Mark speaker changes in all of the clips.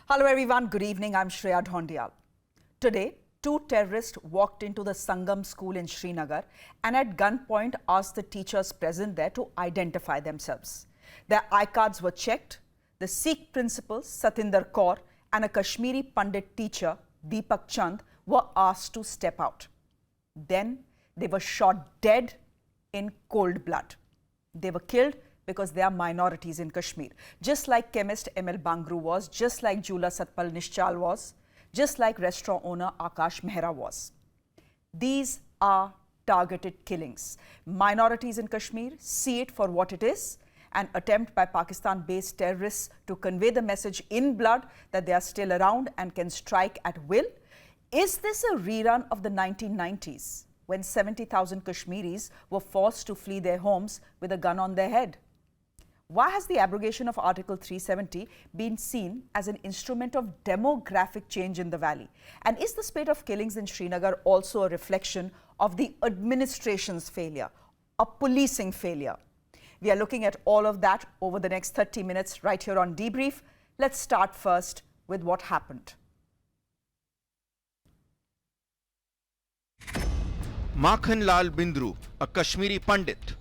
Speaker 1: Hello everyone, good evening. I'm Shreya Dhoundial. Today, two terrorists walked into the Sangam school in Srinagar and at gunpoint asked the teachers present there to identify themselves. Their I-cards were checked. The Sikh principal, Satinder Kaur, and a Kashmiri Pandit teacher, Deepak Chand, were asked to step out. Then, they were shot dead in cold blood. They were killed because they are minorities in Kashmir. Just like chemist M.L. Bangru was, just like jeweler Satpal Nishchal was, just like restaurant owner Akash Mehra was. These are targeted killings. Minorities in Kashmir see it for what it is, an attempt by Pakistan-based terrorists to convey the message in blood that they are still around and can strike at will. Is this a rerun of the 1990s, when 70,000 Kashmiris were forced to flee their homes with a gun on their head? Why has the abrogation of Article 370 been seen as an instrument of demographic change in the valley? And is the spate of killings in Srinagar also a reflection of the administration's failure, a policing failure? We are looking at all of that over the next 30 minutes right here on Debrief. Let's start first with what happened.
Speaker 2: Makhan Lal Bindru, a Kashmiri Pandit.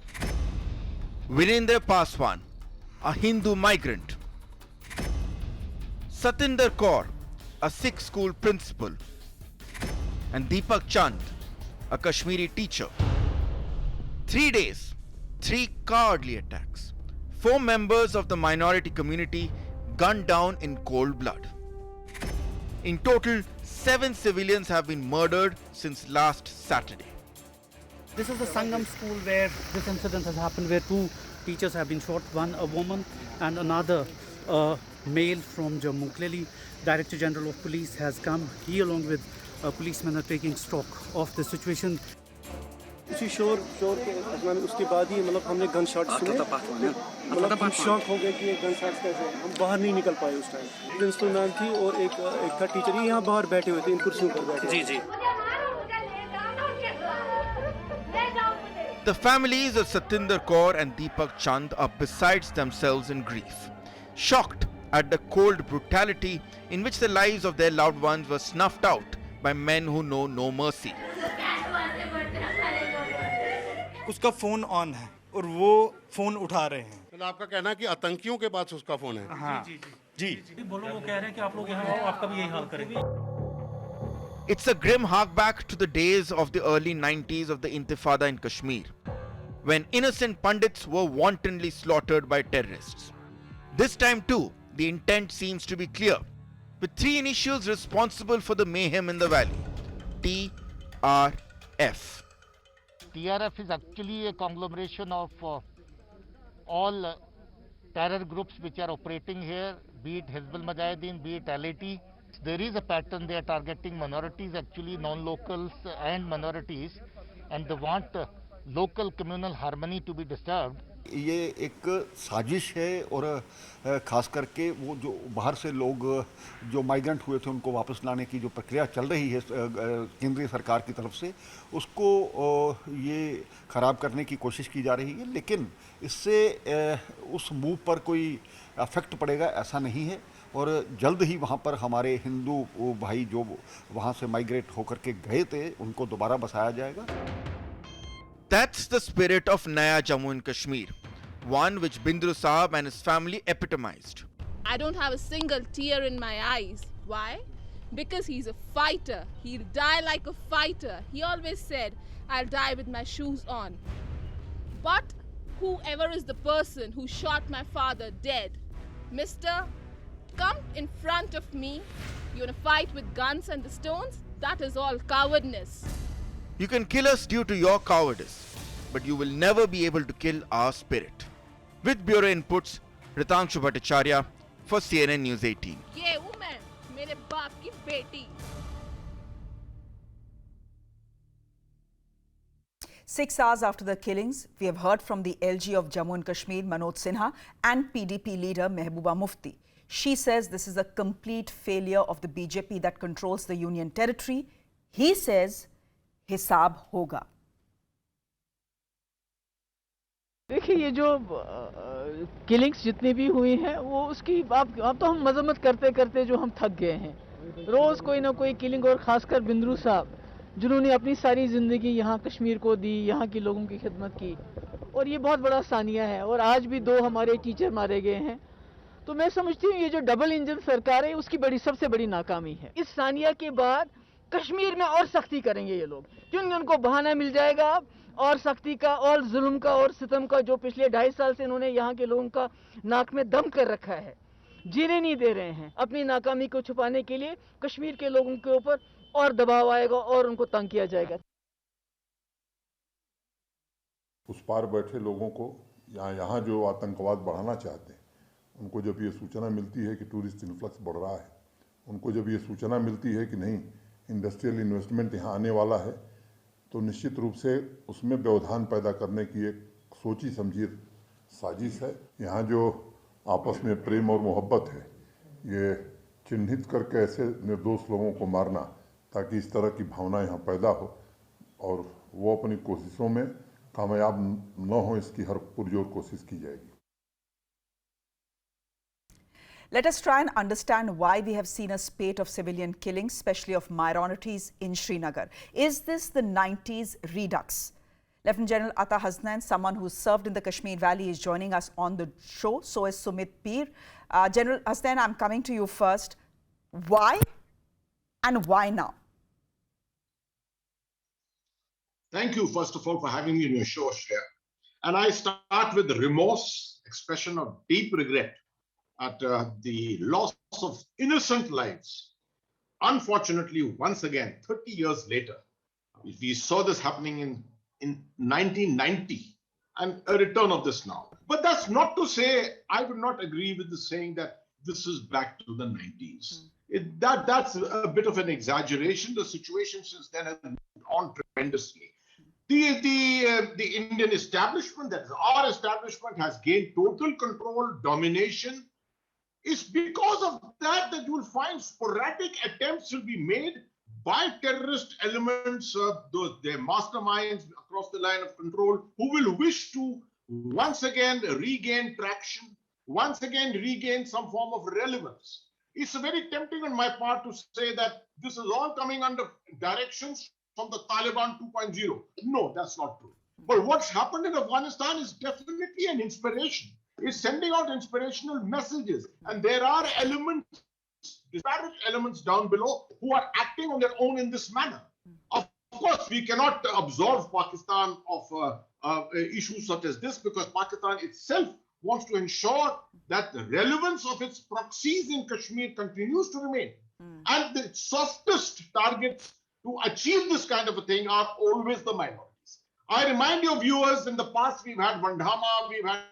Speaker 2: Virendra Paswan, a Hindu migrant. Satinder Kaur, a Sikh school principal. And Deepak Chand, a Kashmiri teacher. 3 days, 3 cowardly attacks. 4 members of the minority community gunned down in cold blood. In total, 7 civilians have been murdered since last Saturday.
Speaker 3: This is the Sangam school where this incident has happened, where 2 teachers have been shot, one a woman and another male from Jammu. Clearly, Director General of Police has come. He along with policemen are taking stock of the situation.
Speaker 4: उसी शोर के उसके बाद ही मतलब हमने gun shot सुने मतलब हम शॉक हो गए कि ये गन शॉट्स कैसे हम बाहर नहीं निकल पाए उस टाइम प्रिंसिपल मैम थी और एक था टीचर ये यहाँ बाहर बैठे हुए थे इन कुर्सियों पर बैठे जी
Speaker 2: The families of Satinder Kaur and Deepak Chand are besides themselves in grief, shocked at the cold brutality in which the lives of their loved ones were snuffed out by men who know no mercy.
Speaker 5: उसका phone on है और वो phone उठा रहे हैं।
Speaker 6: तो आपका कहना है कि आतंकियों के पास उसका फोन है?
Speaker 5: हाँ जी
Speaker 3: बोलो वो कह रहे हैं कि आप लोग यहाँ आओ आपका भी यही हाल करेंगे।
Speaker 2: It's a grim harkback to the days of the early 90s of the Intifada in Kashmir, when innocent Pandits were wantonly slaughtered by terrorists. This time too, the intent seems to be clear, with 3 initials responsible for the mayhem in the valley: TRF.
Speaker 7: TRF is actually a conglomeration of all terror groups which are operating here, be it Hizbul Mujahideen, be it LAT. There is a pattern. They are targeting minorities, actually non-locals and minorities, and they want local communal harmony to be disturbed.
Speaker 8: ये एक साजिश है और ख़ास करके वो जो बाहर से लोग जो माइग्रेंट हुए थे उनको वापस लाने की जो प्रक्रिया चल रही है केंद्रीय सरकार की तरफ से उसको ये ख़राब करने की कोशिश की जा रही है, लेकिन इससे उस मूव पर कोई इफेक्ट पड़ेगा ऐसा नहीं है और जल्द ही वहाँ पर हमारे हिंदू भाई जो वहाँ से माइग्रेट होकर के गए थे उनको दोबारा बसाया जाएगा.
Speaker 2: That's the spirit of Naya Jammu in Kashmir, one which Bindru Sahab and his family epitomized.
Speaker 9: I don't have a single tear in my eyes. Why? Because he's a fighter. He'll die like a fighter. He always said, I'll die with my shoes on. But whoever is the person who shot my father dead, mister, come in front of me. You wanna fight with guns and the stones? That is all cowardness.
Speaker 2: You can kill us due to your cowardice, but you will never be able to kill our spirit. With Bureau Inputs, Ritangshu Bhattacharya for CNN News 18.
Speaker 9: ये हूँ मैं, मेरे बाप की बेटी.
Speaker 1: 6 hours after the killings, we have heard from the LG of Jammu and Kashmir, Manoj Sinha, and PDP leader Mehbooba Mufti. She says this is a complete failure of the BJP that controls the union territory. He says, हिसाब होगा.
Speaker 10: देखिए ये जो killings जितनी भी हुई हैं वो उसकी आप तो हम मजम्मत करते करते जो हम थक गए हैं। रोज़ कोई ना कोई किलिंग, और ख़ासकर बिंद्रू साहब जिन्होंने अपनी सारी ज़िंदगी यहाँ कश्मीर को दी, यहाँ के लोगों की खिदमत की, और ये बहुत बड़ा सानिया है। और आज भी 2 हमारे टीचर मारे गए हैं। तो मैं समझती हूँ ये जो डबल इंजन सरकार है उसकी सबसे बड़ी नाकामी है। इस सानिया के बाद कश्मीर में और सख्ती करेंगे ये लोग, क्योंकि उनको बहाना मिल जाएगा और सख्ती का और जुल्म का और सितम का, जो पिछले 2.5 साल से इन्होंने यहाँ के लोगों का नाक में दम कर रखा है, जीने नहीं दे रहे हैं। अपनी नाकामी को छुपाने के लिए कश्मीर के लोगों के ऊपर और दबाव आएगा और उनको तंग किया जाएगा।
Speaker 11: उस पार बैठे लोगों को यहाँ जो आतंकवाद बढ़ाना चाहते हैं, उनको जब ये सूचना मिलती है कि टूरिस्ट इन्फ्लक्स बढ़ रहा है, उनको जब ये सूचना मिलती है कि नहीं इंडस्ट्रियल इन्वेस्टमेंट यहाँ आने वाला है, तो निश्चित रूप से उसमें व्यवधान पैदा करने की एक सोची समझी साजिश है। यहाँ जो आपस में प्रेम और मोहब्बत है, ये चिन्हित करके ऐसे निर्दोष लोगों को मारना ताकि इस तरह की भावना यहाँ पैदा हो और वो अपनी कोशिशों में कामयाब न हो, इसकी हर पुरजोर कोशिश की जाएगी।
Speaker 1: Let us try and understand why we have seen a spate of civilian killings, especially of minorities in Srinagar. Is this the 90s redux? Lieutenant General Ata Hasnain, someone who served in the Kashmir Valley, is joining us on the show. So is Sumit Peer. General Hasnain, I'm coming to you first. Why and why now?
Speaker 6: Thank you, first of all, for having me on your show, Shreya. And I start with the remorse, expression of deep regret at the loss of innocent lives. Unfortunately, once again, 30 years later, we saw this happening in 1990 and a return of this now. But that's not to say I would not agree with the saying that this is back to the 90s. That's a bit of an exaggeration. The situation since then has moved on tremendously. The Indian establishment, that is our establishment, has gained total control, domination. It's because of that you will find sporadic attempts will be made by terrorist elements, their masterminds across the line of control, who will wish to once again regain traction, once again regain some form of relevance. It's very tempting on my part to say that this is all coming under directions from the Taliban 2.0. No, that's not true. But what's happened in Afghanistan is definitely an inspiration. It's sending out inspirational messages. And there are elements, disparate elements down below who are acting on their own in this manner. Of course, we cannot absolve Pakistan of issues such as this, because Pakistan itself wants to ensure that the relevance of its proxies in Kashmir continues to remain. And the softest targets to achieve this kind of a thing are always the minorities. I remind your viewers, in the past we've had Vandhama, we've had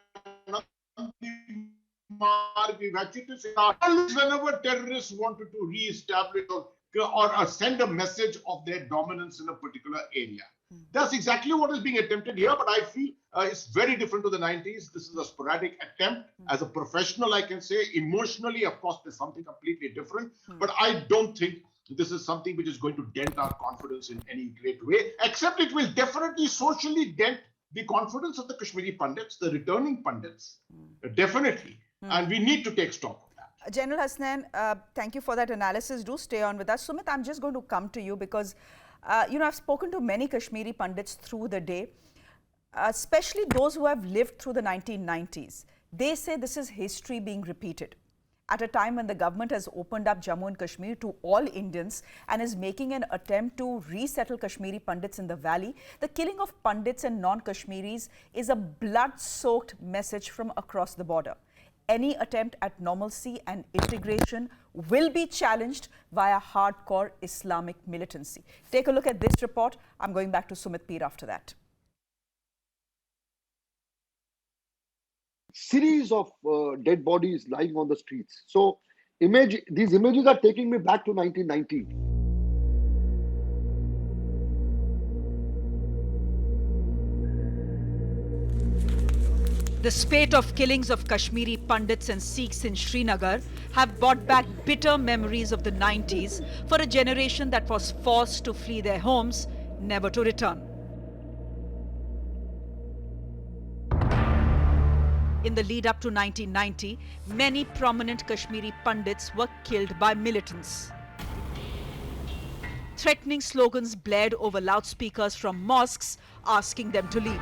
Speaker 6: we've had Chittisgarh. Whenever terrorists wanted to re-establish or send a message of their dominance in a particular area. That's exactly what is being attempted here, but I feel it's very different to the 90s. This is a sporadic attempt. As a professional, I can say emotionally, of course, there's something completely different, but I don't think this is something which is going to dent our confidence in any great way, except it will definitely socially dent the confidence of the Kashmiri Pandits, the returning Pandits, definitely. And we need to take stock of that.
Speaker 1: General Hasnain, thank you for that analysis. Do stay on with us. Sumit, I'm just going to come to you because, I've spoken to many Kashmiri Pandits through the day, especially those who have lived through the 1990s. They say this is history being repeated at a time when the government has opened up Jammu and Kashmir to all Indians and is making an attempt to resettle Kashmiri Pandits in the valley. The killing of Pandits and non-Kashmiris is a blood-soaked message from across the border. Any attempt at normalcy and integration will be challenged via hardcore Islamic militancy. Take a look at this report. I'm going back to Sumit Peer after that.
Speaker 12: Series of dead bodies lying on the streets. So these images are taking me back to 1990.
Speaker 1: The spate of killings of Kashmiri Pandits and Sikhs in Srinagar have brought back bitter memories of the 90s for a generation that was forced to flee their homes, never to return. In the lead up to 1990, many prominent Kashmiri Pandits were killed by militants. Threatening slogans blared over loudspeakers from mosques, asking them to leave.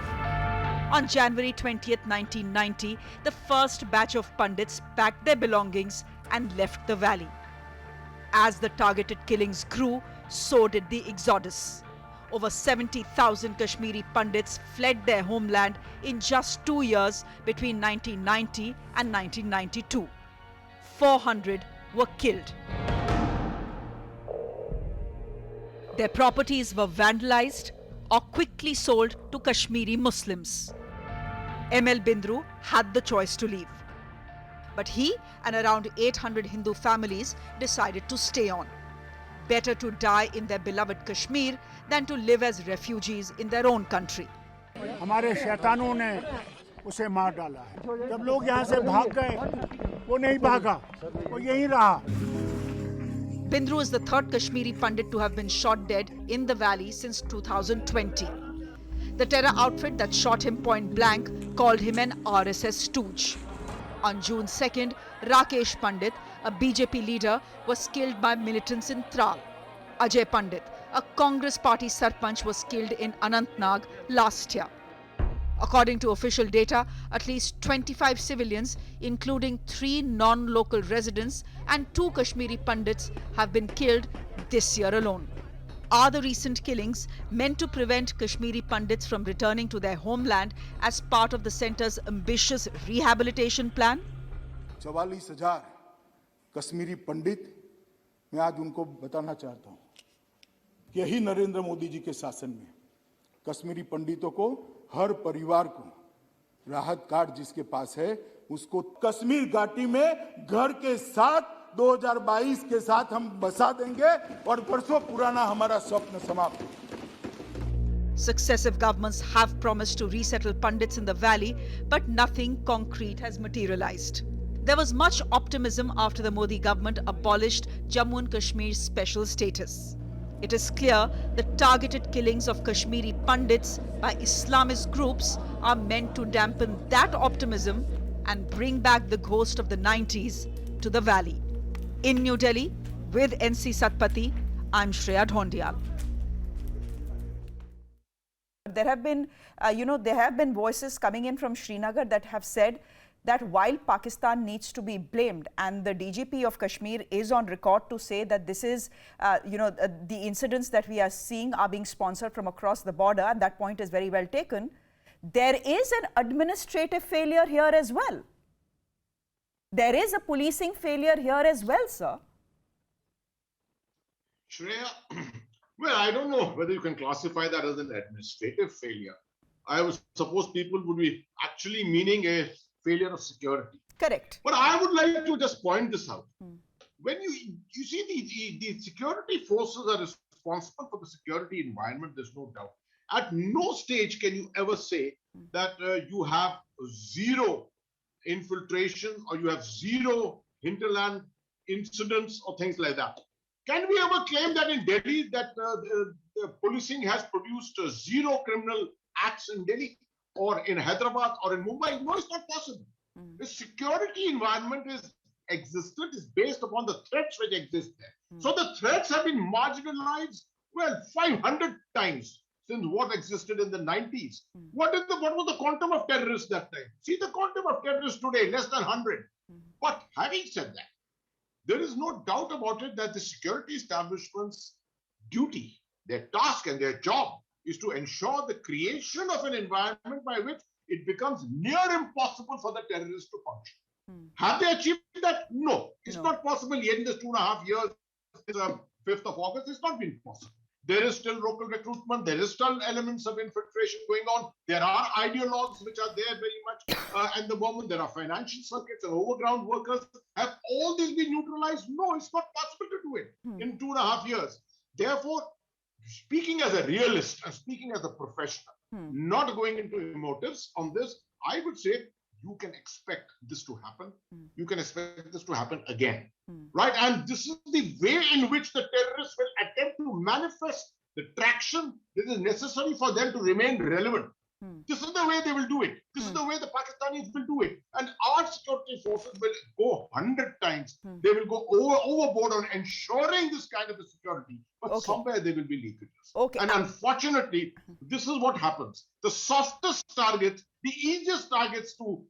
Speaker 1: On January 20th, 1990, the first batch of Pandits packed their belongings and left the valley. As the targeted killings grew, so did the exodus. Over 70,000 Kashmiri Pandits fled their homeland in just 2 years between 1990 and 1992. 400 were killed. Their properties were vandalized or quickly sold to Kashmiri Muslims. M.L. Bindru had the choice to leave. But he and around 800 Hindu families decided to stay on. Better to die in their beloved Kashmir than to live as refugees in their own country.
Speaker 13: हमारे शैतानों ने उसे मार डाला है। जब लोग यहाँ से भाग गए, वो नहीं भागा, वो यहीं रहा।
Speaker 1: Bindru is the third Kashmiri Pandit to have been shot dead in the valley since 2020. The terror outfit that shot him point blank called him an RSS stooge. On June 2nd, Rakesh Pandit, a BJP leader, was killed by militants in Tral. Ajay Pandit, a Congress party sarpanch, was killed in Anantnag last year. According to official data, at least 25 civilians, including 3 non-local residents and 2 Kashmiri Pandits, have been killed this year alone. Are the recent killings meant to prevent Kashmiri Pandits from returning to their homeland as part of the centre's ambitious rehabilitation plan?
Speaker 13: 44,000 Kashmiri पंडित, मैं आज उनको बताना चाहता हूँ, यही नरेंद्र मोदी जी के शासन में कश्मीरी पंडितों को, हर परिवार को राहत कार्ड जिसके पास है उसको कश्मीर घाटी में घर के साथ 2022 के साथ हम बसा देंगे और वर्षों पुराना हमारा स्वप्न समाप्त।
Speaker 1: Successive governments have promised to resettle Pandits in the valley, but nothing concrete has materialized. There was much optimism after the Modi government abolished Jammu and Kashmir's special status. It is clear the targeted killings of Kashmiri Pandits by Islamist groups are meant to dampen that optimism and bring back the ghost of the 90s to the valley. In New Delhi, with NC Satpathy, I'm Shreya Dhoundial. There have been voices coming in from Srinagar that have said that while Pakistan needs to be blamed, and the DGP of Kashmir is on record to say that this is, the incidents that we are seeing are being sponsored from across the border, and that point is very well taken, there is an administrative failure here as well. There is a policing failure here as well, sir.
Speaker 6: Shreya, well, I don't know whether you can classify that as an administrative failure. I would suppose people would be actually meaning a failure of security.
Speaker 1: Correct.
Speaker 6: But I would like to just point this out. When you see the security forces are responsible for the security environment, there's no doubt. At no stage can you ever say that you have zero infiltration or you have zero hinterland incidents or things like that. Can we ever claim that in Delhi that the policing has produced zero criminal acts in Delhi or in Hyderabad or in Mumbai? No, it's not possible. The security environment is based upon the threats which exist there. So the threats have been marginalized, well, 500 times since what existed in the 90s. What was the quantum of terrorists that time? See the quantum of terrorists today, less than 100. But having said that, there is no doubt about it that the security establishment's duty, their task and their job is to ensure the creation of an environment by which it becomes near impossible for the terrorists to function. Have they achieved that? No. It's not possible yet in this 2.5 years, 5th of August, it's not been possible. There is still local recruitment. There is still elements of infiltration going on. There are ideologues which are there very much at the moment. There are financial circuits and overground workers. Have all these been neutralized? No, it's not possible to do it in 2.5 years. Therefore, speaking as a realist and speaking as a professional, not going into motives on this, I would say you can expect this to happen. You can expect this to happen again. Right? And this is the way in which the terrorists will attempt to manifest the traction that is necessary for them to remain relevant This is the way they will do it. This is the way the Pakistanis will do it. And our security forces will go 100 times. They will go overboard on ensuring this kind of a security. But somewhere they will be leakages. And unfortunately, this is what happens. The softest targets, the easiest targets to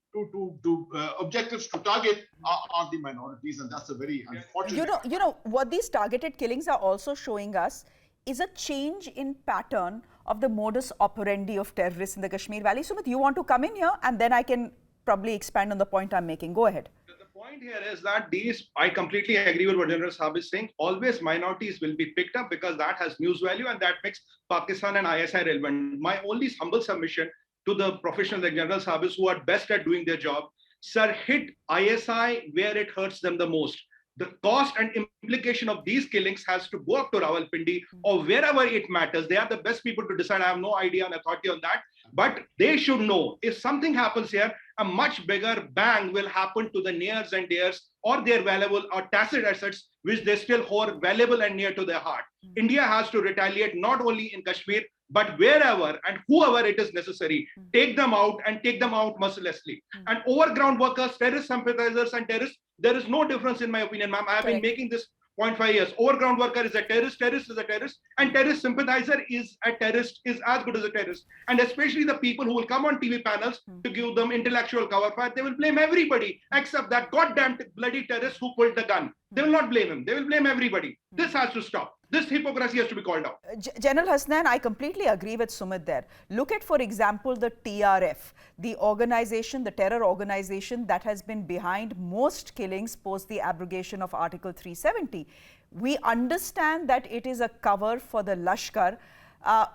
Speaker 6: objectives to target are the minorities. And that's a very unfortunate.
Speaker 1: You know, what these targeted killings are also showing us is a change in pattern of the modus operandi of terrorists in the Kashmir Valley. Sumit, you want to come in here and then I can probably expand on the point I'm making. Go ahead.
Speaker 14: The point here is that I completely agree with what General Saab is saying. Always minorities will be picked up because that has news value and that makes Pakistan and ISI relevant. My only humble submission to the professionals like General Saab is who are best at doing their job. Sir, hit ISI where it hurts them the most. The cost and implication of these killings has to go up to Rawalpindi or wherever it matters. They are the best people to decide. I have no idea and authority on that. But they should know if something happens here, a much bigger bang will happen to the nears and dears or their valuable or tacit assets, which they still hold valuable and near to their heart. India has to retaliate not only in Kashmir, but wherever and whoever it is necessary, take them out and take them out mercilessly. And overground workers, terrorist sympathizers and terrorists, there is no difference in my opinion, ma'am. I have been making this point 5 years. Overground worker is a terrorist is a terrorist, and terrorist sympathizer is a terrorist, is as good as a terrorist. And especially the people who will come on TV panels to give them intellectual cover fire, they will blame everybody except that goddamn bloody terrorist who pulled the gun. They will not blame him. They will blame everybody. This has to stop. This hypocrisy has to be called out.
Speaker 1: General Hasnan, I completely agree with Sumit there. Look at, for example, the TRF, the organization, the terror organization that has been behind most killings post the abrogation of Article 370. We understand that it is a cover for the Lashkar,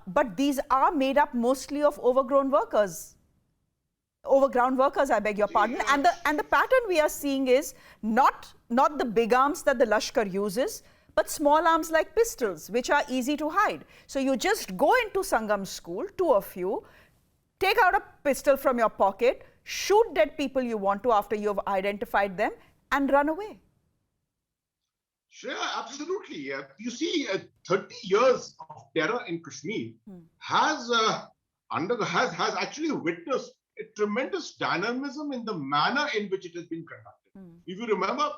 Speaker 1: but these are made up mostly of overgrown workers. Overground workers, I beg your pardon. And the pattern we are seeing is not the big arms that the Lashkar uses, but small arms like pistols, which are easy to hide. So you just go into Sangam school, two of you, take out a pistol from your pocket, shoot dead people you want to after you have identified them, and run away.
Speaker 6: Shreya, absolutely. You see, 30 years of terror in Kashmir has actually witnessed a tremendous dynamism in the manner in which it has been conducted. If you remember,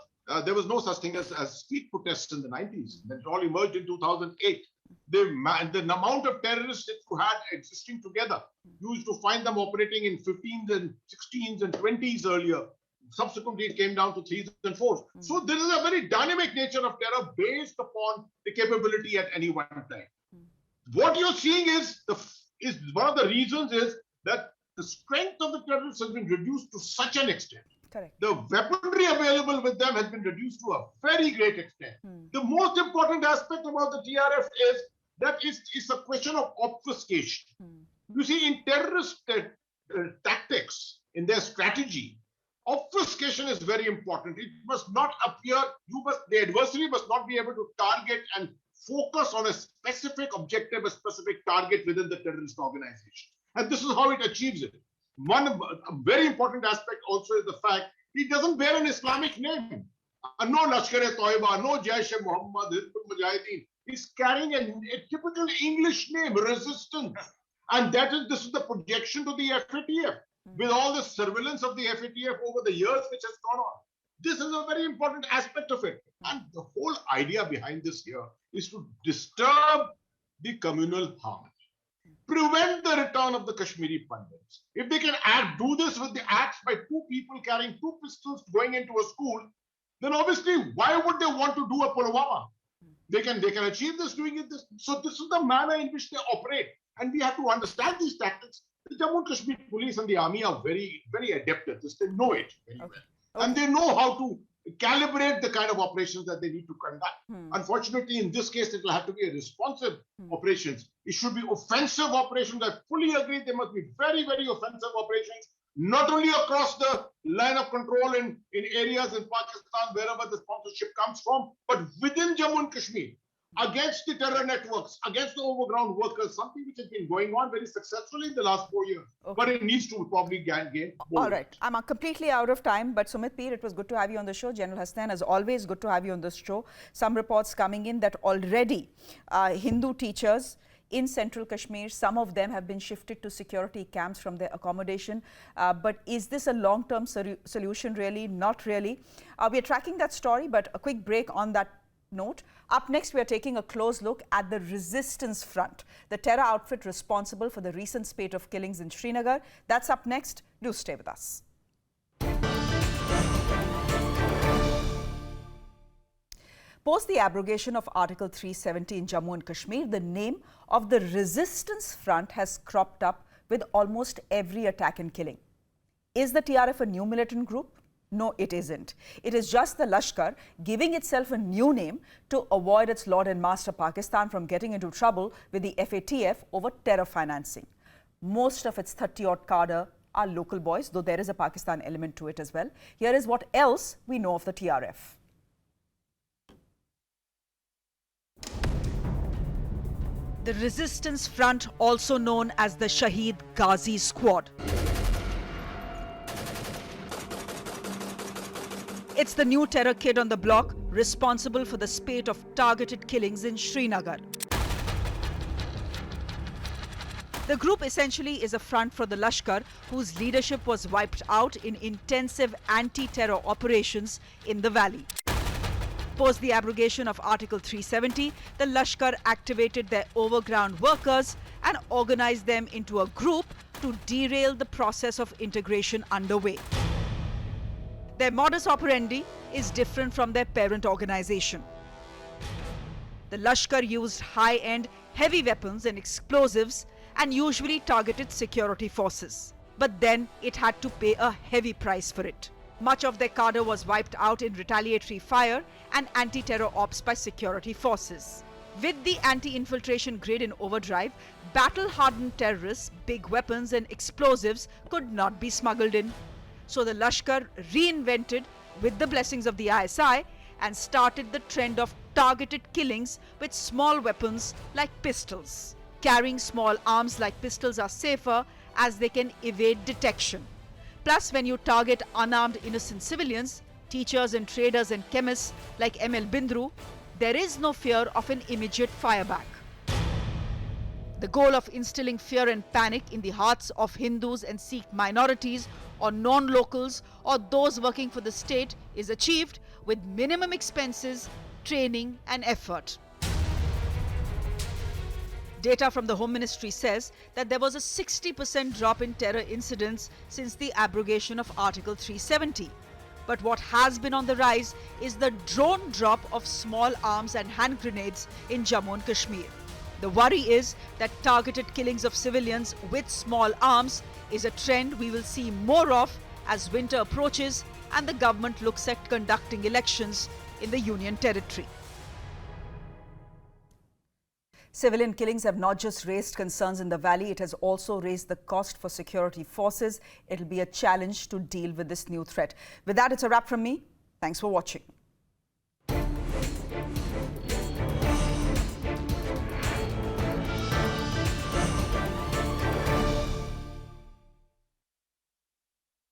Speaker 6: there was no such thing as street protests in the 90's. That all emerged in 2008. The amount of terrorists that you had existing together, you used to find them operating in 15s and 16s and 20s earlier. Subsequently, it came down to 3s and 4s. So there is a very dynamic nature of terror based upon the capability at any one time. What you're seeing is one of the reasons is that the strength of the terrorists has been reduced to such an extent.
Speaker 1: Correct.
Speaker 6: The weaponry available with them has been reduced to a very great extent. The most important aspect about the TRF is that it's a question of obfuscation. You see, in terrorist tactics, in their strategy, obfuscation is very important. It must not appear, the adversary must not be able to target and focus on a specific objective, a specific target within the terrorist organization. And this is how it achieves it. A very important aspect also is the fact he doesn't bear an Islamic name. No Lashkar-e-Toiba, no Jaish-e-Muhammad, Hizbul Mujahideen. He's carrying a typical English name, Resistance. And this is the projection to the FATF, with all the surveillance of the FATF over the years which has gone on. This is a very important aspect of it. And the whole idea behind this here is to disturb the communal harmony. Prevent the return of the Kashmiri Pandits. If they can do this with the acts by two people carrying two pistols going into a school, then obviously why would they want to do a Pulwama? They can achieve this doing it this. So this is the manner in which they operate. And we have to understand these tactics. The Jammu and Kashmir police and the army are very, very adept at this. They know it very well. And they know how to calibrate the kind of operations that they need to conduct. Unfortunately, in this case, it will have to be a responsive operations. It should be offensive operations. I fully agree. There must be very, very offensive operations, not only across the line of control in areas in Pakistan, wherever the sponsorship comes from, but within Jammu and Kashmir, against the terror networks, against the overground workers, something which has been going on very successfully in the last 4 years. But it needs to probably gain more.
Speaker 1: All right. I'm completely out of time, but Sumit Peer, it was good to have you on the show. General Hasnan, as always, good to have you on this show. Some reports coming in that already Hindu teachers in central Kashmir. Some of them have been shifted to security camps from their accommodation. But is this a long-term solution really? Not really. We are tracking that story, but a quick break on that note. Up next, we are taking a close look at the Resistance Front, the terror outfit responsible for the recent spate of killings in Srinagar. That's up next. Do stay with us. Post the abrogation of Article 370 in Jammu and Kashmir, the name of the Resistance Front has cropped up with almost every attack and killing. Is the TRF a new militant group? No, it isn't. It is just the Lashkar giving itself a new name to avoid its lord and master Pakistan from getting into trouble with the FATF over terror financing. Most of its 30-odd cadre are local boys, though there is a Pakistan element to it as well. Here is what else we know of the TRF. The Resistance Front, also known as the Shaheed Ghazi Squad. It's the new terror kid on the block, responsible for the spate of targeted killings in Srinagar. The group essentially is a front for the Lashkar, whose leadership was wiped out in intensive anti-terror operations in the valley. Post the abrogation of Article 370, the Lashkar activated their overground workers and organized them into a group to derail the process of integration underway. Their modus operandi is different from their parent organization. The Lashkar used high-end, heavy weapons and explosives and usually targeted security forces. But then it had to pay a heavy price for it. Much of their cadre was wiped out in retaliatory fire and anti-terror ops by security forces. With the anti-infiltration grid in overdrive, battle-hardened terrorists, big weapons and explosives could not be smuggled in. So the Lashkar reinvented, with the blessings of the ISI, and started the trend of targeted killings with small weapons like pistols. Carrying small arms like pistols are safer as they can evade detection. Plus, when you target unarmed innocent civilians, teachers and traders and chemists like ML Bindru, there is no fear of an immediate fireback. The goal of instilling fear and panic in the hearts of Hindus and Sikh minorities or non-locals or those working for the state is achieved with minimum expenses, training and effort. Data from the Home Ministry says that there was a 60% drop in terror incidents since the abrogation of Article 370. But what has been on the rise is the drone drop of small arms and hand grenades in Jammu and Kashmir. The worry is that targeted killings of civilians with small arms is a trend we will see more of as winter approaches and the government looks at conducting elections in the Union Territory. Civilian killings have not just raised concerns in the valley, it has also raised the cost for security forces. It'll be a challenge to deal with this new threat. With that, it's a wrap from me. Thanks for watching.